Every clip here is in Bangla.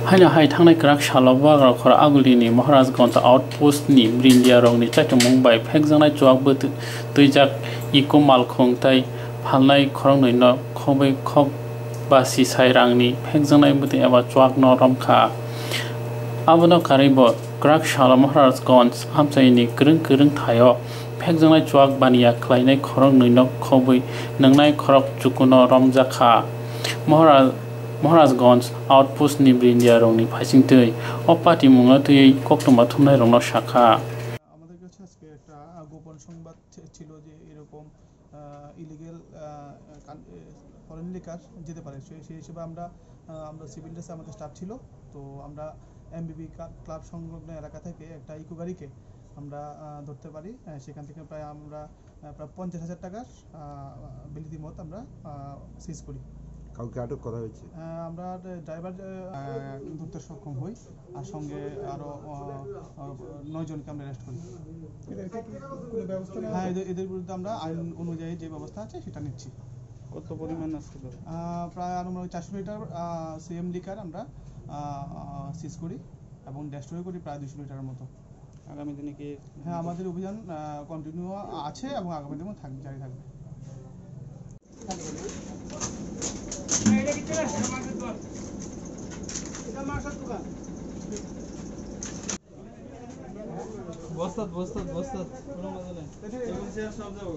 हायना हाय थांनाय क्राक शालाव बाग्राखर आगुलिनि महाराजगंज आउटपोस्टनि ब्रिन्दिया रंनि चाइटुमं बाय फेकजानाय चुआकबो दैजाक इको मालखंथाय फालनाय खरंनैनो खबै खक बासि साइरांनि फेकजानाय बुदि एबा चुआक न रमखा आबनो कारिबो क्राक शालाव महाराजगंज आमचाइनि गोरों थायो फेकजानाय चुआक बानिया खलायनाय खरंनैनो खबै नंनाय खरक चुकुनो रमजाखा महाराजगंज आउटपोस्टनि ब्रिन्दिया रंनि फाइसिंथै अपाति मुङा थैयै कक्टमा थुमनाय रंनो शाखा আমাদের কাছে আজকে একটা গোপন সংবাদ ছিল যে এরকম ইলিগ্যাল ফরেন লিকার যেতে পারে সেই হিসেবে আমরা সিভিল ড্রেসে আমাদের স্টাফ ছিল তো আমরা এমবিবি ক্লাব সংলগ্ন এলাকা থেকে একটা ইকো গাড়িকে আমরা ধরতে পারি সেখান থেকে প্রায় 50,000 টাকার বিলিতি মদ আমরা সিজ করি কাউকে আটক করা হয়েছে আমরা ড্রাইভার ধরতে সক্ষম হই আর সঙ্গে আরো 9 জনকে আমরা অ্যারেস্ট করি হ্যাঁ এদের বিরুদ্ধে আমরা আইন অনুযায়ী যে ব্যবস্থা আছে সেটা নিচ্ছি কত পরিমাণ আসছিল প্রায় আনুমানিক 400 লিটার সিএম লিকার আমরা সিজ করি এবং ডেস্ট্রয় করি প্রায় 200 লিটারের মতো আগামী দিনে কি হ্যাঁ আমাদের অভিযান কন্টিনিউ আছে এবং আগামী দিনেও জারি থাকবে বস্তাত কোনো মজা নেই সব যাবো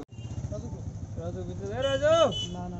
রাজু না